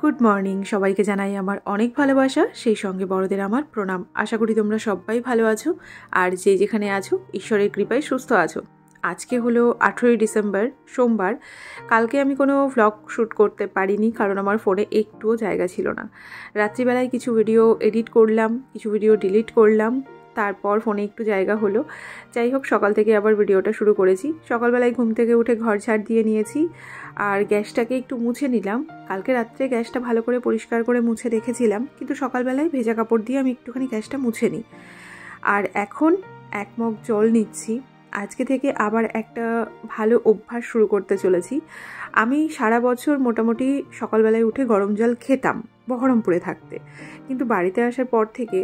Good morning সবাইকে জানাই আমার অনেক ভালোবাসা, সেই সঙ্গে বড়দের আমার প্রণাম। আশা করি তোমরা সবাই ভালো আছো আর যে যেখানে আছো ঈশ্বরের কৃপায় সুস্থ আছো। আজকে হলো 18ই ডিসেম্বর, সোমবার। কালকে আমি কোনো ভ্লগ শ্যুট করতে পারিনি কারণ আমার ফোনে একটুও জায়গা ছিল না। রাত্রিবেলায় কিছু ভিডিও এডিট করলাম, কিছু ভিডিও ডিলিট করলাম, তারপর ফোনে একটু জায়গা হলো। যাই হোক, সকাল থেকে আবার ভিডিওটা শুরু করেছি। সকালবেলায় ঘুম থেকে উঠে ঘর ঝাড় দিয়ে নিয়েছি আর গ্যাসটাকে একটু মুছে নিলাম। কালকে রাত্রে গ্যাসটা ভালো করে পরিষ্কার করে মুছে রেখেছিলাম, কিন্তু সকালবেলায় ভেজা কাপড় দিয়ে আমি একটুখানি গ্যাসটা মুছে নিই। আর এখন এক মগ জল নিচ্ছি। আজকে থেকে আবার একটা ভালো অভ্যাস শুরু করতে চলেছি। আমি সারা বছর মোটামুটি সকালবেলায় উঠে গরম জল খেতাম বহরমপুরে থাকতে, কিন্তু বাড়িতে আসার পর থেকে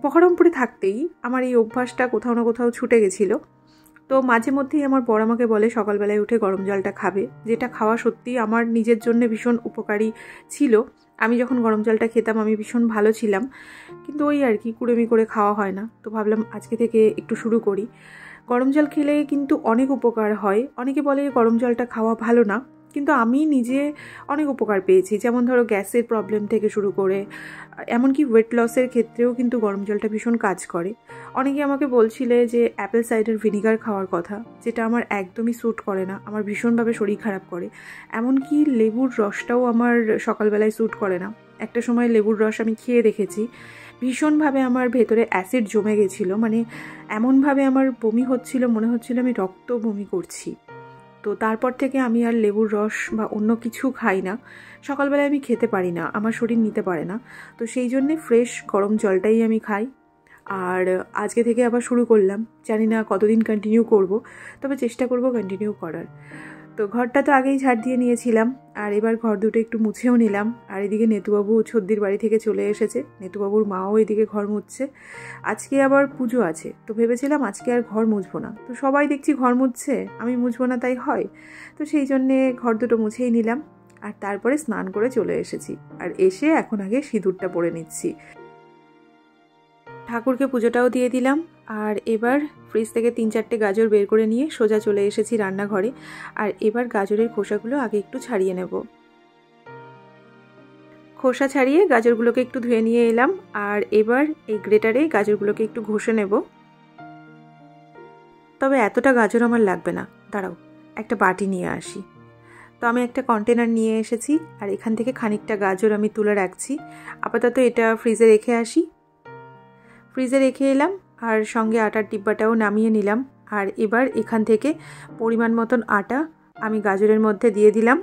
বহরমপুরে থাকতেই আমার এই অভ্যাসটা কোথাও না কোথাও ছুটে গেছিলো। তো মাঝে মধ্যেই আমার বড় আমাকে বলে সকালবেলায় উঠে গরম জলটা খাবে, যেটা খাওয়া সত্যিই আমার নিজের জন্য ভীষণ উপকারী ছিল। আমি যখন গরম জলটা খেতাম আমি ভীষণ ভালো ছিলাম, কিন্তু ওই আর কি কুড়েমি করে খাওয়া হয় না। তো ভাবলাম আজকে থেকে একটু শুরু করি। গরম জল খেলে কিন্তু অনেক উপকার হয়। অনেকে বলে গরম জলটা খাওয়া ভালো না, কিন্তু আমি নিজে অনেক উপকার পেয়েছি। যেমন ধরো গ্যাসের প্রবলেম থেকে শুরু করে এমনকি ওয়েট লসের ক্ষেত্রেও কিন্তু গরম জলটা ভীষণ কাজ করে। অনেকে আমাকে বলছিলে যে অ্যাপেল সাইডার ভিনিগার খাওয়ার কথা, যেটা আমার একদমই স্যুট করে না, আমার ভীষণভাবে শরীর খারাপ করে। এমনকি লেবুর রসটাও আমার সকালবেলায় স্যুট করে না। একটা সময় লেবুর রস আমি খেয়ে দেখেছি, ভীষণভাবে আমার ভেতরে অ্যাসিড জমে গেছিলো, মানে এমনভাবে আমার বমি হচ্ছিল, মনে হচ্ছিল আমি রক্ত বমি করছি। তো তারপর থেকে আমি আর লেবুর রস বা অন্য কিছু খাই না। সকালবেলায় আমি খেতে পারি না, আমার শরীর নিতে পারে না। তো সেই জন্যে ফ্রেশ গরম জলটাই আমি খাই। আর আজকে থেকে আবার শুরু করলাম, জানি না কতদিন কন্টিনিউ করব, তবে চেষ্টা করব কন্টিনিউ করার। তো ঘরটা তো আগেই ঝাড় দিয়ে নিয়েছিলাম, আর এবার ঘর দুটো একটু মুছেও নিলাম। আর এদিকে নেতুবাবু ছদ্দির বাড়ি থেকে চলে এসেছে, নেতুবাবুর মাও এদিকে ঘর মুছছে। আজকে আবার পুজো আছে, তো ভেবেছিলাম আজকে আর ঘর মুছবো না। তো সবাই দেখছি ঘর মুছছে, আমি মুছবো না তাই হয়? তো সেই জন্যে ঘর দুটো মুছেই নিলাম আর তারপরে স্নান করে চলে এসেছি। আর এসে এখন আগে সিঁদুরটা পরে নিচ্ছি। ঠাকুরকে পুজোটাও দিয়ে দিলাম। আর এবার ফ্রিজ থেকে 3-4টে গাজর বের করে নিয়ে সোজা চলে এসেছি রান্নাঘরে। আর এবার গাজরের খোসাগুলো আগে একটু ছাড়িয়ে নেব। খোসা ছাড়িয়ে গাজরগুলোকে একটু ধুয়ে নিয়ে এলাম। আর এবার এই গ্রেটারে গাজরগুলোকে একটু ঘষে নেব। তবে এতটা গাজর আমার লাগবে না, দাঁড়াও একটা বাটি নিয়ে আসি। তো আমি একটা কন্টেনার নিয়ে এসেছি আর এখান থেকে খানিকটা গাজর আমি তুলে রাখছি। আপাতত এটা ফ্রিজে রেখে আসি। ফ্রিজে রেখে এলাম আর সঙ্গে আটার ডিব্বাটাও নামিয়ে নিলাম। আর এবার এখান থেকে পরিমাণ মতন আটা আমি গাজরের মধ্যে দিয়ে দিলাম।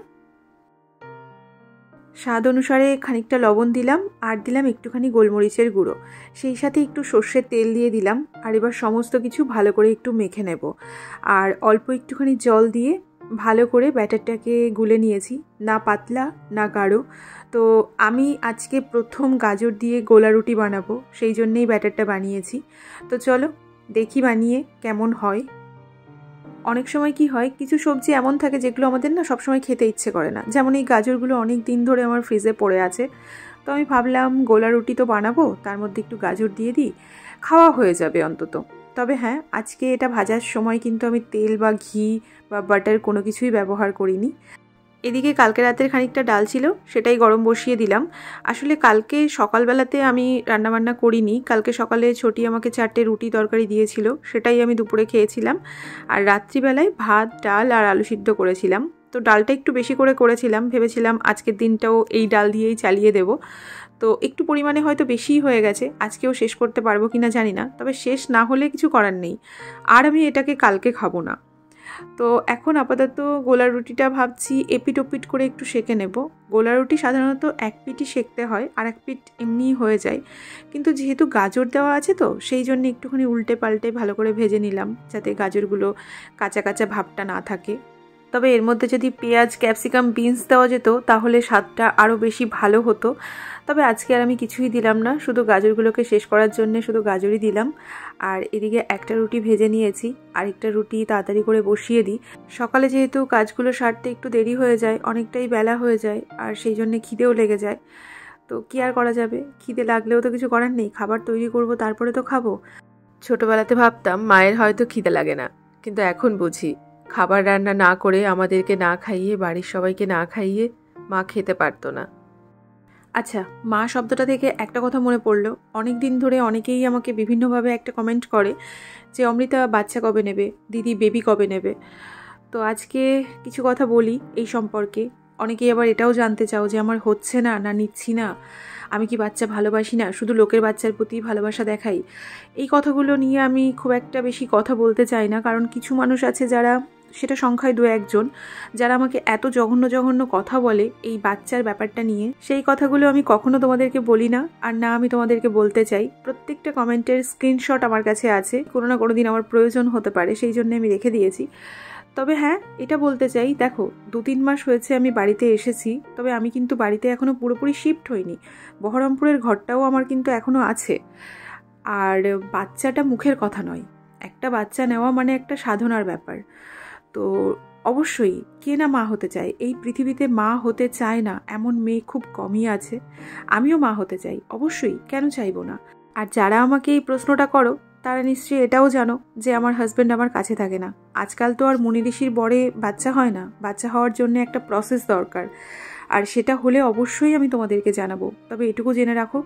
স্বাদ অনুসারে খানিকটা লবণ দিলাম আর দিলাম একটুখানি গোলমরিচের গুঁড়ো, সেই সাথে একটু সর্ষের তেল দিয়ে দিলাম। আর এবার সমস্ত কিছু ভালো করে একটু মেখে নেব। আর অল্প একটুখানি জল দিয়ে ভালো করে ব্যাটারটাকে গুলে নিয়েছি, না পাতলা না গাঢ়। তো আমি আজকে প্রথম গাজর দিয়ে গোলা রুটি বানাবো, সেই জন্যেই ব্যাটারটা বানিয়েছি। তো চলো দেখি বানিয়ে কেমন হয়। অনেক সময় কি হয়, কিছু সবজি এমন থাকে যেগুলো আমাদের না সবসময় খেতে ইচ্ছে করে না। যেমন এই গাজরগুলো অনেক দিন ধরে আমার ফ্রিজে পড়ে আছে, তো আমি ভাবলাম গোলা রুটি তো বানাবো, তার মধ্যে একটু গাজর দিয়ে দিই, খাওয়া হয়ে যাবে অন্তত। তবে হ্যাঁ, আজকে এটা ভাজার সময় কিন্তু আমি তেল বা ঘি বা বাটার কোনো কিছুই ব্যবহার করিনি। এদিকে কালকে রাতের খানিকটা ডাল ছিল, সেটাই গরম বসিয়ে দিলাম। আসলে কালকে সকালবেলাতে আমি রান্নাবান্না করিনি। কালকে সকালে ছোটি আমাকে 4টে রুটি তরকারি দিয়েছিল, সেটাই আমি দুপুরে খেয়েছিলাম। আর রাত্রিবেলায় ভাত, ডাল আর আলু সিদ্ধ করেছিলাম। তো ডালটা একটু বেশি করে করেছিলাম, ভেবেছিলাম আজকের দিনটাও এই ডাল দিয়েই চালিয়ে দেব। তো একটু পরিমাণে হয়তো বেশিই হয়ে গেছে, আজকেও শেষ করতে পারবো কিনা জানি না, তবে শেষ না হলে কিছু করার নেই। আর আমি এটাকে কালকে খাবো না। তো এখন আপাতত গোলা রুটিটা ভাবছি এপিট ওপিট করে একটু সেঁকে নেব। গোলা রুটি সাধারণত এক পিঠই সেঁকতে হয়, আর এক পিঠ এমনিই হয়ে যায়, কিন্তু যেহেতু গাজর দেওয়া আছে তো সেই জন্য একটুখানি উল্টে পাল্টে ভালো করে ভেজে নিলাম, যাতে গাজরগুলো কাঁচা কাঁচা ভাবটা না থাকে। তবে এর মধ্যে যদি পেঁয়াজ, ক্যাপসিকাম, বিনস দেওয়া যেত তাহলে স্বাদটা আরও বেশি ভালো হতো। তবে আজকে আর আমি কিছুই দিলাম না, শুধু গাজরগুলোকে শেষ করার জন্য শুধু গাজরই দিলাম। আর এদিকে একটা রুটি ভেজে নিয়েছি, আরেকটা রুটি তাড়াতাড়ি করে বসিয়ে দিই। সকালে যেহেতু কাজগুলো সারতে একটু দেরি হয়ে যায়, অনেকটাই বেলা হয়ে যায়, আর সেই জন্যে খিদেও লেগে যায়। তো কী আর করা যাবে, খিদে লাগলেও তো কিছু করার নেই, খাবার তৈরি করব তারপরে তো খাবো। ছোটোবেলাতে ভাবতাম মায়ের হয়তো খিদে লাগে না, কিন্তু এখন বুঝি খাবার রান্না না করে আমাদেরকে না খাইয়ে, বাড়ির সবাইকে না খাইয়ে মা খেতে পারতো না। আচ্ছা, মা শব্দটা থেকে একটা কথা মনে পড়লো। অনেক দিন ধরে অনেকেই আমাকে বিভিন্নভাবে একটা কমেন্ট করে যে অমৃতা বাচ্চা কবে নেবে, দিদি বেবি কবে নেবে। তো আজকে কিছু কথা বলি এই সম্পর্কে। অনেকেই আবার এটাও জানতে চাও যে আমার হচ্ছে না, না নিচ্ছি না, আমি কি বাচ্চা ভালোবাসি না, শুধু লোকের বাচ্চার প্রতি ভালোবাসা দেখাই। এই কথাগুলো নিয়ে আমি খুব একটা বেশি কথা বলতে চাই না, কারণ কিছু মানুষ আছে যারা, সেটা সংখ্যায় 2-1 যারা আমাকে এত জঘন্য জঘন্য কথা বলে এই বাচ্চার ব্যাপারটা নিয়ে। সেই কথাগুলো আমি কখনো তোমাদেরকে বলি না, আর না আমি তোমাদেরকে বলতে চাই। প্রত্যেকটা কমেন্টের স্ক্রিনশট আমার কাছে আছে, কোনো না কোনো দিন আমার প্রয়োজন হতে পারে, সেই জন্য আমি রেখে দিয়েছি। তবে হ্যাঁ, এটা বলতে চাই, দেখো 2-3 মাস হয়েছে আমি বাড়িতে এসেছি, তবে আমি কিন্তু বাড়িতে এখনও পুরোপুরি শিফট হইনি। বহরমপুরের ঘরটাও আমার কিন্তু এখনও আছে। আর বাচ্চাটা মুখের কথা নয়, একটা বাচ্চা নেওয়া মানে একটা সাধনার ব্যাপার। তো অবশ্যই কে না মা হতে চায়, এই পৃথিবীতে মা হতে চায় না এমন মেয়ে খুব কমই আছে। আমিও মা হতে চাই, অবশ্যই, কেন চাইবো না। আর যারা আমাকে এই প্রশ্নটা করো তারা নিশ্চয়ই এটাও জানো যে আমার হাজব্যান্ড আমার কাছে থাকে না। আজকাল তো আর মুনি ঋষির বরে বাচ্চা হয় না, বাচ্চা হওয়ার জন্য একটা প্রসেস দরকার, আর সেটা হলে অবশ্যই আমি তোমাদেরকে জানাবো। তবে এটুকু জেনে রাখো,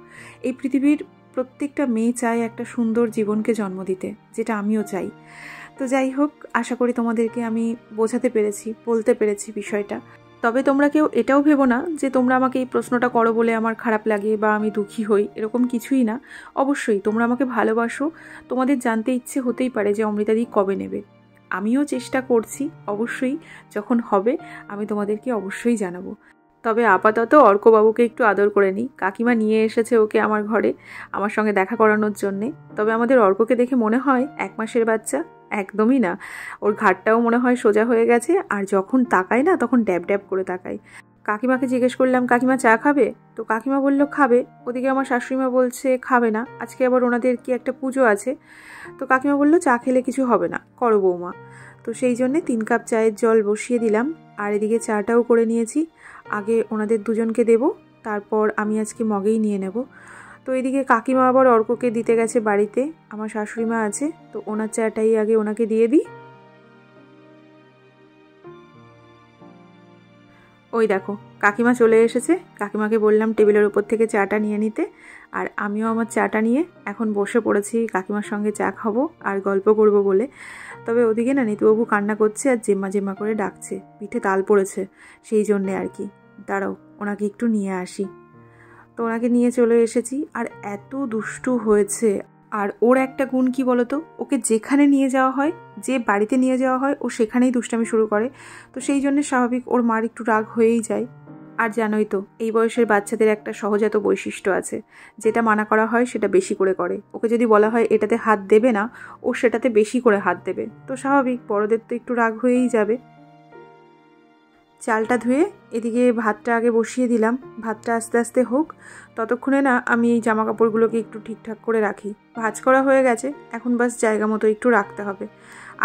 এই পৃথিবীর প্রত্যেকটা মেয়ে চায় একটা সুন্দর জীবনকে জন্ম দিতে, যেটা আমিও চাই। তো যাই হোক, আশা করি তোমাদেরকে আমি বোঝাতে পেরেছি, বলতে পেরেছি বিষয়টা। তবে তোমরা কেউ এটাও ভেবো না যে তোমরা আমাকে এই প্রশ্নটা করো বলে আমার খারাপ লাগে বা আমি দুঃখী হই, এরকম কিছুই না। অবশ্যই তোমরা আমাকে ভালোবাসো, তোমাদের জানতে ইচ্ছে হতেই পারে যে অমৃতাদি কবে নেবে। আমিও চেষ্টা করছি, অবশ্যই যখন হবে আমি তোমাদেরকে অবশ্যই জানাবো। তবে আপাতত অর্কবাবুকে একটু আদর করে নিই। কাকিমা নিয়ে এসেছে ওকে আমার ঘরে আমার সঙ্গে দেখা করানোর জন্যে। তবে আমাদের অর্ককে দেখে মনে হয় 1 মাসের বাচ্চা, একদমই না। ওর ঘাড়টাও মনে হয় সোজা হয়ে গেছে, আর যখন তাকায় না তখন ড্যাব ড্যাব করে তাকায়। কাকিমাকে জিজ্ঞেস করলাম, কাকিমা চা খাবে? তো কাকিমা বলল খাবে। ওদিকে আমার শাশুড়িমা বলছে খাবে না, আজকে আবার ওনাদের কি একটা পুজো আছে। তো কাকিমা বলল চা খেলে কিছু হবে না, করো বৌমা। তো সেই জন্যে 3 কাপ চায়ের জল বসিয়ে দিলাম, আর এদিকে চাটাও করে নিয়েছি। আগে ওনাদের দুজনকে দেব, তারপর আমি আজকে মগেই নিয়ে নেব। তো এদিকে কাকিমা আবার অর্ককে দিতে গেছে বাড়িতে, আমার শাশুড়িমা আছে, তো ওনার চাটাই আগে ওনাকে দিয়ে দিই। ওই দেখো কাকিমা চলে এসেছে। কাকিমাকে বললাম টেবিলের উপর থেকে চাটা নিয়ে নিতে, আর আমিও আমার চাটা নিয়ে এখন বসে পড়েছি কাকিমার সঙ্গে চা খাবো আর গল্প করব বলে। তবে ওদিকে না নিতুবাবু কান্না করছে আর জেম্মা জেম্মা করে ডাকছে, পিঠে তাল পড়েছে, সেই জন্যে আর কি। দাঁড়াও ওনাকে একটু নিয়ে আসি। তো ওনাকে নিয়ে চলে এসেছি, আর এত দুষ্টু হয়েছে। আর ওর একটা গুণ কি বলতো, ওকে যেখানে নিয়ে যাওয়া হয়, যে বাড়িতে নিয়ে যাওয়া হয়, ও সেখানেই দুষ্টামি শুরু করে। তো সেই জন্য স্বাভাবিক ওর মার একটু রাগ হয়েই যায়। আর জানোই তো এই বয়সের বাচ্চাদের একটা সহজাত বৈশিষ্ট্য আছে, যেটা মানা করা হয় সেটা বেশি করে করে। ওকে যদি বলা হয় এটাতে হাত দেবে না, ও সেটাতে বেশি করে হাত দেবে। তো স্বাভাবিক বড়দের তো একটু রাগ হয়েই যাবে। চালটা ধুয়ে এদিকে ভাতটা আগে বসিয়ে দিলাম, ভাতটা আস্তে আস্তে হোক। ততক্ষণে না আমি এই জামা কাপড়গুলোকে একটু ঠিকঠাক করে রাখি। ভাঁজ করা হয়ে গেছে, এখন বাস জায়গা মতো একটু রাখতে হবে।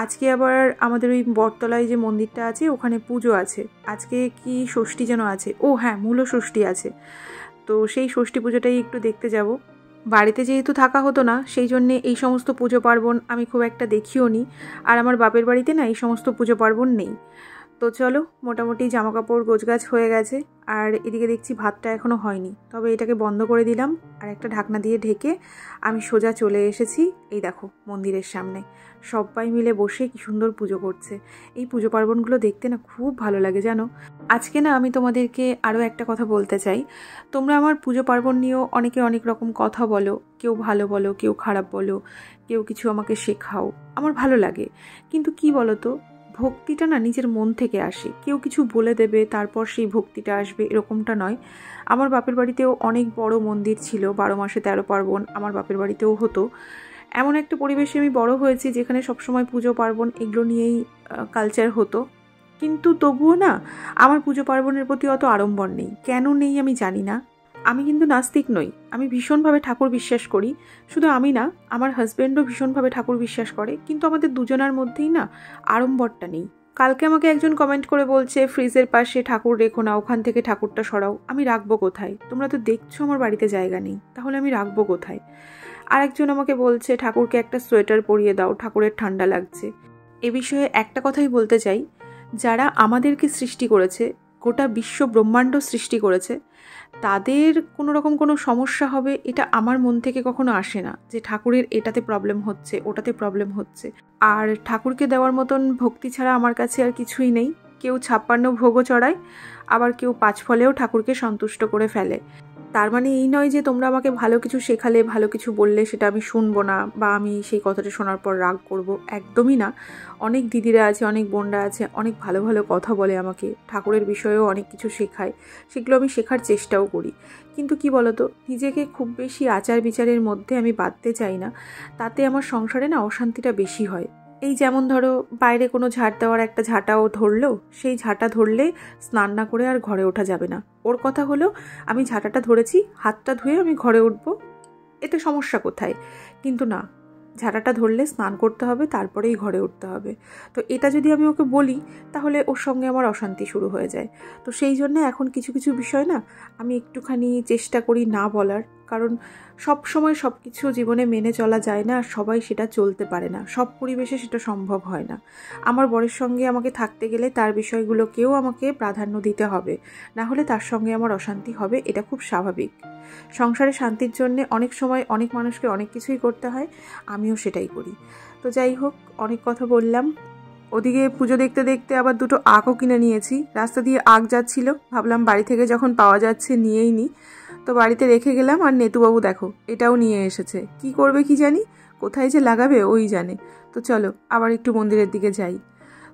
আজকে আবার আমাদের ওই বটতলায় যে মন্দিরটা আছে ওখানে পুজো আছে। আজকে কি ষষ্ঠী যেন আছে, ও হ্যাঁ মূল ষষ্ঠী আছে। তো সেই ষষ্ঠী পুজোটাই একটু দেখতে যাব। বাড়িতে যেহেতু থাকা হতো না, সেই জন্যে এই সমস্ত পুজো পার্বণ আমি খুব একটা দেখিও নি। আর আমার বাপের বাড়িতে না এই সমস্ত পুজো পার্বণ নেই। তো চলো, মোটামুটি জামাকাপড় গোছগাছ হয়ে গেছে, আর এদিকে দেখছি ভাতটা এখনও হয়নি। তবে এটাকে বন্ধ করে দিলাম, আর একটা ঢাকনা দিয়ে ঢেকে আমি সোজা চলে এসেছি এই দেখো মন্দিরের সামনে। সবাই মিলে বসে কি সুন্দর পুজো করছে। এই পুজো পার্বণগুলো দেখতে না খুব ভালো লাগে জানো। আজকে না আমি তোমাদেরকে আরও একটা কথা বলতে চাই। তোমরা আমার পুজো পার্বণ নিয়েও অনেকে অনেক রকম কথা বলো, কেউ ভালো বলো, কেউ খারাপ বলো, কেউ কিছু আমাকে শেখাও, আমার ভালো লাগে। কিন্তু কি বলো তো, ভক্তিটা না নিজের মন থেকে আসে। কেউ কিছু বলে দেবে তারপর সেই ভক্তিটা আসবে, এরকমটা নয়। আমার বাপের বাড়িতেও অনেক বড় মন্দির ছিল, 12 মাসে 13 পার্বণ আমার বাপের বাড়িতেও হতো। এমন একটা পরিবেশে আমি বড় হয়েছি যেখানে সবসময় পুজো পার্বণ এগুলো নিয়েই কালচার হতো। কিন্তু তবুও না আমার পুজো পার্বণের প্রতি অত আড়ম্বর নেই। কেন নেই আমি জানি না। আমি কিন্তু নাস্তিক নই, আমি ভীষণভাবে ঠাকুর বিশ্বাস করি। শুধু আমি না, আমার হাজব্যান্ডও ভীষণভাবে ঠাকুর বিশ্বাস করে, কিন্তু আমাদের দুজনার মধ্যেই না আড়ম্বরটা নেই। কালকে আমাকে একজন কমেন্ট করে বলছে ফ্রিজের পাশে ঠাকুর রেখো না, ওখান থেকে ঠাকুরটা সরাও। আমি রাখবো কোথায়? তোমরা তো দেখছো আমার বাড়িতে জায়গা নেই, তাহলে আমি রাখবো কোথায়? আরেকজন আমাকে বলছে ঠাকুরকে একটা সোয়েটার পরিয়ে দাও, ঠাকুরের ঠান্ডা লাগছে। এ বিষয়ে একটা কথাই বলতে চাই, যারা আমাদেরকে সৃষ্টি করেছে, গোটা বিশ্ব ব্রহ্মাণ্ড সৃষ্টি করেছে, তাদের কোনো রকম কোনো সমস্যা হবে এটা আমার মন থেকে কখনো আসে না, যে ঠাকুরের এটাতে প্রবলেম হচ্ছে, ওটাতে প্রবলেম হচ্ছে। আর ঠাকুরকে দেওয়ার মতন ভক্তি ছাড়া আমার কাছে আর কিছুই নেই। কেউ 56 ভোগও চড়ায়, আবার কেউ 5 ফলেও ঠাকুরকে সন্তুষ্ট করে ফেলে। তার মানে এই নয় যে তোমরা আমাকে ভালো কিছু শেখালে, ভালো কিছু বললে সেটা আমি শুনবো না, বা আমি সেই কথাটা শোনার পর রাগ করব, একদমই না। অনেক দিদিরা আছে, অনেক বোনরা আছে, অনেক ভালো ভালো কথা বলে আমাকে, ঠাকুরের বিষয়েও অনেক কিছু শেখায়, সেগুলো আমি শেখার চেষ্টাও করি। কিন্তু কি বলতো, নিজেকে খুব বেশি আচার বিচারের মধ্যে আমি বাঁধতে চাই না, তাতে আমার সংসারে না অশান্তিটা বেশি হয়। এই যেমন ধরো, বাইরে কোনো ঝাড় দেওয়ার একটা ঝাঁটাও ধরলো, সেই ঝাঁটা ধরলে স্নান না করে আর ঘরে ওঠা যাবে না। ওর কথা হলো আমি ঝাঁটাটা ধরেছি, হাতটা ধুয়ে আমি ঘরে উঠবো, এতে সমস্যা কোথায়? কিন্তু না, ঝাঁটাটা ধরলে স্নান করতে হবে, তারপরেই ঘরে উঠতে হবে। তো এটা যদি আমি ওকে বলি, তাহলে ওর সঙ্গে আমার অশান্তি শুরু হয়ে যায়। তো সেই জন্য এখন কিছু কিছু বিষয় না আমি একটুখানি চেষ্টা করি না বলার, কারণ সব সময় সব কিছু জীবনে মেনে চলা যায় না, আর সবাই সেটা চলতে পারে না, সব পরিবেশে সেটা সম্ভব হয় না। আমার বরের সঙ্গে আমাকে থাকতে গেলে তার বিষয়গুলোকেও আমাকে প্রাধান্য দিতে হবে, না হলে তার সঙ্গে আমার অশান্তি হবে, এটা খুব স্বাভাবিক। সংসারে শান্তির জন্য অনেক সময় অনেক মানুষকে অনেক কিছুই করতে হয়, আমিও সেটাই করি। তো যাই হোক, অনেক কথা বললাম। ওদিকে পুজো দেখতে দেখতে আবার 2টো আখও কিনে নিয়েছি। রাস্তা দিয়ে আখ যাচ্ছিল, ভাবলাম বাড়ি থেকে যখন পাওয়া যাচ্ছে নিয়েই নিই। তো বাড়িতে রেখে গেলাম, আর নেতুবাবু দেখো এটাও নিয়ে এসেছে। কি করবে কি জানি, কোথায় যে লাগাবে ওই জানে। তো চলো আবার একটু মন্দিরের দিকে যাই।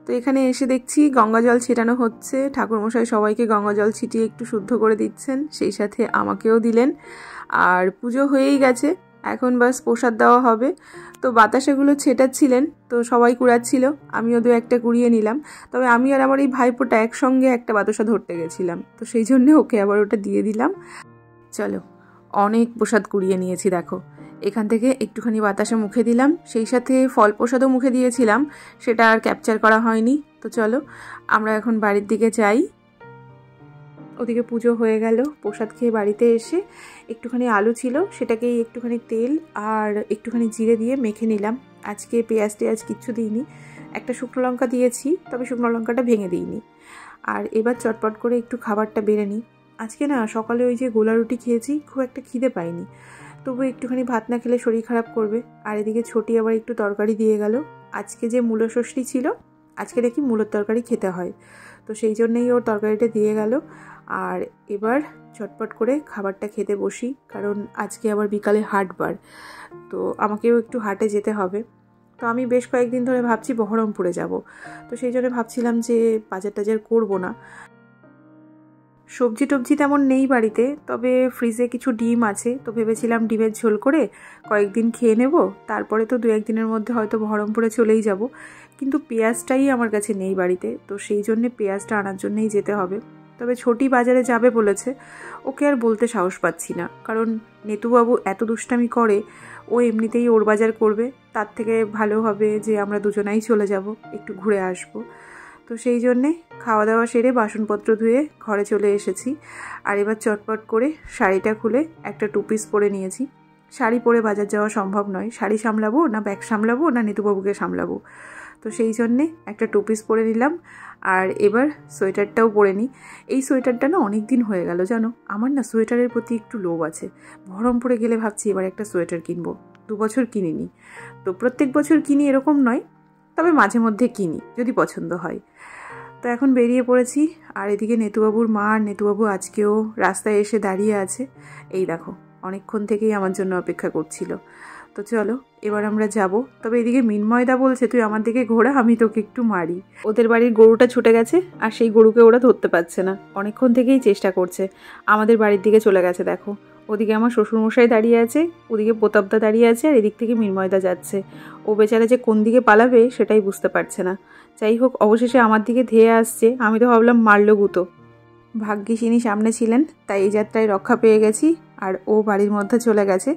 তো এখানে এসে দেখছি গঙ্গা জল ছিটানো হচ্ছে, ঠাকুরমশাই সবাইকে গঙ্গা জল ছিটিয়ে একটু শুদ্ধ করে দিচ্ছেন, সেই সাথে আমাকেও দিলেন। আর পুজো হয়েই গেছে, এখন বাস প্রসাদ দেওয়া হবে। তো বাতাসাগুলো ছেটাচ্ছিলেন, তো সবাই কুড়াচ্ছিল, আমিও 2-1টা কুড়িয়ে নিলাম। তবে আমি আর আমার এই ভাইপোটা একসঙ্গে একটা বাতাসা ধরতে গেছিলাম, তো সেই জন্যে ওকে আবার ওটা দিয়ে দিলাম। চলো, অনেক প্রসাদ কুড়িয়ে নিয়েছি দেখো। এখান থেকে একটুখানি বাতাসা মুখে দিলাম, সেই সাথে ফল প্রসাদও মুখে দিয়েছিলাম, সেটা আর ক্যাপচার করা হয়নি। তো চলো আমরা এখন বাড়ির দিকে যাই। ওদিকে পুজো হয়ে গেল, প্রসাদ খেয়ে বাড়িতে এসে একটুখানি আলু ছিল, সেটাকেই একটুখানি তেল আর একটুখানি জিরে দিয়ে মেখে নিলাম। আজকে পেঁয়াজ টেয়াজ কিচ্ছু দিইনি, একটা শুকনো লঙ্কা দিয়েছি, তবে শুকনো লঙ্কাটা ভেঙে দিইনি। আর এবার চটপট করে একটু খাবারটা বেড়ে নিই। আজকে না সকালে ওই যে গোলা রুটি খেয়েছি, খুব একটা খিদে পাইনি, তবু একটুখানি ভাত না খেলে শরীর খারাপ করবে। আর এদিকে ছোটি আবার একটু তরকারি দিয়ে গেল। আজকে যে মূলো ষষ্ঠী ছিল, আজকে দেখি মূলোর তরকারি খেতে হয়, তো সেই জন্যেই ওর তরকারিটা দিয়ে গেল। আর এবার চটপট করে খাবারটা খেতে বসি, কারণ আজকে আবার বিকালে হাটবার, তো আমাকেও একটু হাটে যেতে হবে। তো আমি বেশ কয়েকদিন ধরে ভাবছি বহরমপুরে যাব, তো সেই জন্য ভাবছিলাম যে বাজার টাজার করবো না। সবজি টবজি তেমন নেই বাড়িতে, তবে ফ্রিজে কিছু ডিম আছে, তো ভেবেছিলাম ডিমের ঝোল করে কয়েকদিন খেয়ে নেব, তারপরে তো 2-1 দিনের মধ্যে হয়তো বহরমপুরে চলেই যাব। কিন্তু পেঁয়াজটাই আমার কাছে নেই বাড়িতে, তো সেই জন্যে পেঁয়াজটা আনার জন্যই যেতে হবে। তবে ছোটি বাজারে যাবে বলেছে, ওকে আর বলতে সাহস পাচ্ছি না, কারণ নেতুবাবু এত দুষ্টামি করে, ও এমনিতেই ওর বাজার করবে, তার থেকে ভালো হবে যে আমরা দুজনাই চলে যাব, একটু ঘুরে আসবো। তো সেই জন্যে খাওয়া দাওয়া সেরে বাসনপত্র ধুয়ে ঘরে চলে এসেছি। আর এবার চটপট করে শাড়িটা খুলে একটা 2 পিস পরে নিয়েছি। শাড়ি পরে বাজার যাওয়া সম্ভব নয়, শাড়ি সামলাবো না ব্যাগ সামলাবো না নেতুবাবুকে সামলাবো, তো সেই জন্যে একটা 2 পিস পরে নিলাম। আর এবার সোয়েটারটাও পরে নিই। এই সোয়েটারটা না অনেক দিন হয়ে গেল জানো, আমার না সোয়েটারের প্রতি একটু লোভ আছে। বহরমপুরে গেলে ভাবছি এবার একটা সোয়েটার কিনবো, 2 বছর কিনিনি। তো প্রত্যেক বছর কিনি এরকম নয়, তবে মাঝে মধ্যে কিনি যদি পছন্দ হয়। তো এখন বেরিয়ে পড়েছি। আর এদিকে নেতুবাবুর মা আর নেতুবাবু আজকেও রাস্তায় এসে দাঁড়িয়ে আছে, এই দেখো অনেকক্ষণ থেকেই আমার জন্য অপেক্ষা করছিল। তো চলো এবার আমরা যাব। তবে এদিকে মিনময়দা বলছে তুই আমার দিকে ঘোরা, আমি তোকে একটু মারি। ওদের বাড়ির গরুটা ছুটে গেছে, আর সেই গরুকে ওরা ধরতে পারছে না, অনেকক্ষণ থেকেই চেষ্টা করছে, আমাদের বাড়ির দিকে চলে গেছে দেখো। ওদিকে আমার শ্বশুরমশাই দাঁড়িয়ে আছে, ওদিকে প্রতাপদা দাঁড়িয়ে আছে, আর এদিক থেকে মিনময়দা যাচ্ছে। ও বেচারা যে কোন দিকে পালাবে সেটাই বুঝতে পারছে না। যাই হোক, অবশেষে আমার দিকে ধেয়ে আসছে, আমি তো ভাবলাম মারলো গুতো। ভাগ্যিস ইনি সামনে ছিলেন, তাই এই যাত্রায় রক্ষা পেয়ে গেছি। আর ও বাড়ির মধ্যে চলে গেছে,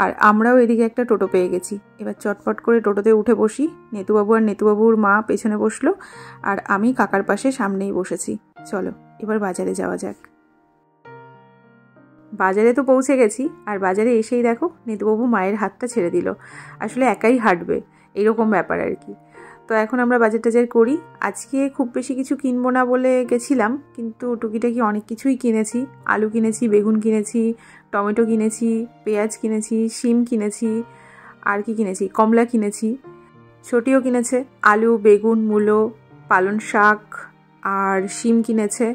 আর আমরাও এদিকে একটা টোটো পেয়ে গেছি। এবার চটপট করে টোটোতে উঠে বসি। নেতুবাবু আর নেতুবাবুর মা পেছনে বসলো, আর আমি কাকার পাশে সামনেই বসেছি। চলো এবার বাজারে যাওয়া যাক। বাজারে তো পৌঁছে গেছি, আর বাজারে এসেই দেখো নেতুবাবু মায়ের হাতটা ছেড়ে দিল, আসলে একাই হাঁটবে, এরকম ব্যাপার আর কি। তো এখন আমরা বাজার টাজার করি। আজকে খুব বেশি কিছু কিনবো না বলে গেছিলাম, কিন্তু টুকিটাকি অনেক কিছুই কিনেছি। আলু কিনেছি, বেগুন কিনেছি, টমেটো কিনেছি, পেঁয়াজ কিনেছি, শিম কিনেছি, আর কি কিনেছি, কমলা কিনেছি, ছোটিও কিনেছে আলু, বেগুন, মূলো, পালং শাক, আর শিম কিনেছে।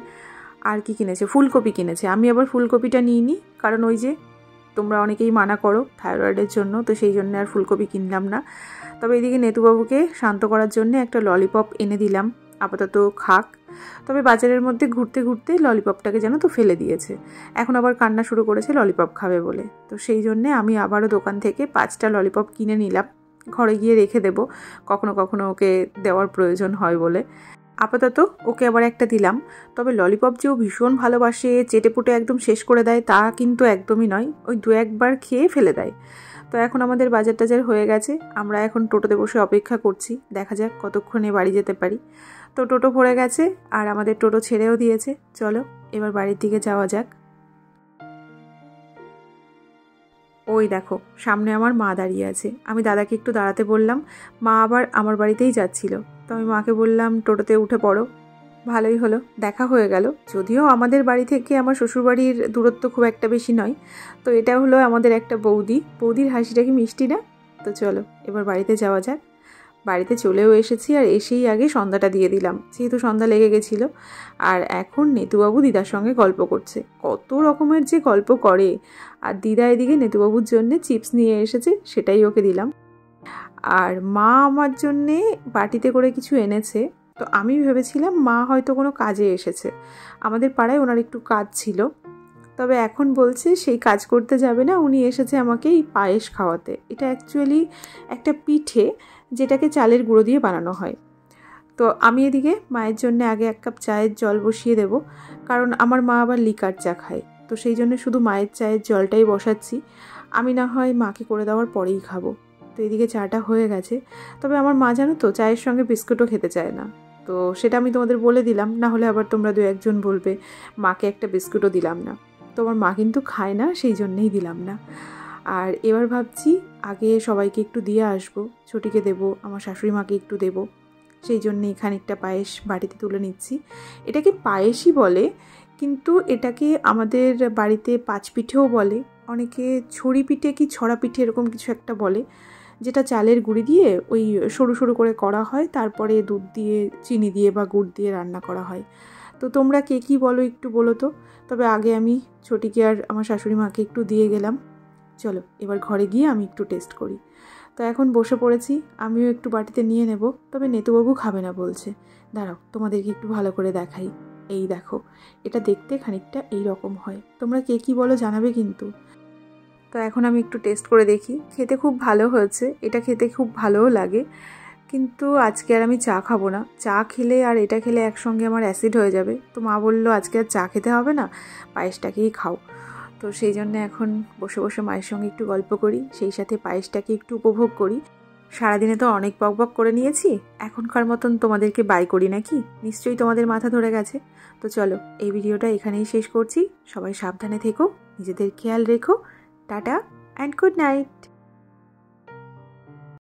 আর কি কিনেছে, ফুলকপি কিনেছে। আমি আবার ফুলকপিটা নিইনি, কারণ ওই যে তোমরা অনেকেই মানা করো থাইরয়েডের জন্য, তো সেই জন্য আর ফুলকপি কিনলাম না। তবে এদিকে নেতুবাবুকে শান্ত করার জন্য একটা ললিপপ এনে দিলাম, আপাতত খাক। তবে বাজারের মধ্যে ঘুরতে ঘুরতে ললিপপটাকে যেন তো ফেলে দিয়েছে, এখন আবার কান্না শুরু করেছে ললিপপ খাবে বলে। তো সেই জন্যে আমি আবারও দোকান থেকে 5টা ললিপপ কিনে নিলাম, ঘরে গিয়ে রেখে দেব, কখনো কখনো ওকে দেওয়ার প্রয়োজন হয় বলে। আপাতত ওকে আবার একটা দিলাম। তবে ললিপপ যে ও ভীষণ ভালোবাসে, চেটেপুটে একদম শেষ করে দেয় তা কিন্তু একদমই নয়, ওই 2-1বার খেয়ে ফেলে দেয়। তো এখন আমাদের বাজার টাজার হয়ে গেছে, আমরা এখন টোটোতে বসে অপেক্ষা করছি, দেখা যাক কতক্ষণে বাড়ি যেতে পারি। তো টোটো ভরে গেছে আর আমাদের টোটো ছেড়েও দিয়েছে। চলো এবার বাড়ির দিকে যাওয়া যাক। ওই দেখো সামনে আমার মা দাঁড়িয়ে আছে, আমি দাদাকে একটু দাঁড়াতে বললাম, মা আবার আমার বাড়িতেই যাচ্ছিল। তো আমি মাকে বললাম টোটোতে উঠে পড়ো। ভালোই হলো, দেখা হয়ে গেল। যদিও আমাদের বাড়ি থেকে আমার শ্বশুরবাড়ির দূরত্ব খুব একটা বেশি নয়, তো এটা হলো আমাদের একটা বৌদির হাসিটা কি মিষ্টি না? তো চলো এবার বাড়িতে যাওয়া যাক। বাড়িতে চলেও এসেছি, আর এসেই আগে সন্ধ্যাটা দিয়ে দিলাম, যেহেতু সন্ধ্যা লেগে গেছিলো। আর এখন নেতুবাবু দিদার সঙ্গে গল্প করছে, কত রকমের যে গল্প করে। আর দিদা এদিকে নেতুবাবুর জন্যে চিপস নিয়ে এসেছে, সেটাই ওকে দিলাম। আর মা আমার জন্যে বাটিতে করে কিছু এনেছে। তো আমি ভেবেছিলাম মা হয়তো কোনো কাজে এসেছে, আমাদের পাড়ায় ওনার একটু কাজ ছিল। তবে এখন বলছে সেই কাজ করতে যাবে না, উনি এসেছে আমাকে এই পায়েস খাওয়াতে। এটা অ্যাকচুয়ালি একটা পিঠে, যেটাকে চালের গুঁড়ো দিয়ে বানানো হয়। তো আমি এদিকে মায়ের জন্য আগে 1 কাপ চায়ের জল বসিয়ে দেব, কারণ আমার মা আবার লিকার চা খায়। তো সেই জন্য শুধু মায়ের চায়ের জলটাই বসাচ্ছি, আমি না হয় মাকে করে দেওয়ার পরেই খাবো। তো এদিকে চাটা হয়ে গেছে। তবে আমার মা জানো তো চায়ের সঙ্গে বিস্কুটও খেতে চায় না, তো সেটা আমি তোমাদের বলে দিলাম, না হলে আবার তোমরা 2-1জন বলবে মাকে একটা বিস্কুটও দিলাম না। তো আমার মা কিন্তু খায় না, সেই জন্যেই দিলাম না। আর এবার ভাবছি আগে সবাইকে একটু দিয়ে আসবো, ছোটিকে দেবো, আমার শাশুড়ি মাকে একটু দেবো, সেই জন্যেই খানিকটা পায়েস বাড়িতে তুলে নিচ্ছি। এটাকে পায়েসই বলে, কিন্তু এটাকে আমাদের বাড়িতে 5 পিঠেও বলে, অনেকে ছড়ি পিঠে কি ছড়া পিঠে এরকম কিছু একটা বলে, যেটা চালের গুঁড়ি দিয়ে ওই সরু সরু করে করা হয়, তারপরে দুধ দিয়ে, চিনি দিয়ে বা গুড় দিয়ে রান্না করা হয়। তো তোমরা কে কী বলো একটু বলো তো। তবে আগে আমি ছোটিকে আর আমার শাশুড়ি মাকে একটু দিয়ে গেলাম। চলো এবার ঘরে গিয়ে আমি একটু টেস্ট করি। তো এখন বসে পড়েছি, আমিও একটু বাটিতে নিয়ে নেব। তবে নেতুবাবু খাবে না বলছে। দাঁড়াও তোমাদেরকে একটু ভালো করে দেখাই। এই দেখো, এটা দেখতে খানিকটা এই রকম হয়। তোমরা কে কী বলো জানাবে কিন্তু। তো এখন আমি একটু টেস্ট করে দেখি, খেতে খুব ভালো হয়েছে, এটা খেতে খুব ভালোও লাগে। কিন্তু আজকে আর আমি চা খাবো না, চা খেলে আর এটা খেলে একসঙ্গে আমার অ্যাসিড হয়ে যাবে। তো মা বললো আজকে আর চা খেতে হবে না, পায়েসটাকেই খাও। তো সেই জন্য এখন বসে বসে মায়ের সঙ্গে একটু গল্প করি, সেই সাথে পায়েসটাকে একটু উপভোগ করি। সারাদিনে তো অনেক বকবক করে নিয়েছি, এখনকার মতন তোমাদেরকে বাই করি নাকি? নিশ্চয়ই তোমাদের মাথা ধরে গেছে। তো চলো এই ভিডিওটা এখানেই শেষ করছি। সবাই সাবধানে থেকো, নিজেদের খেয়াল রেখো। Tata and good night.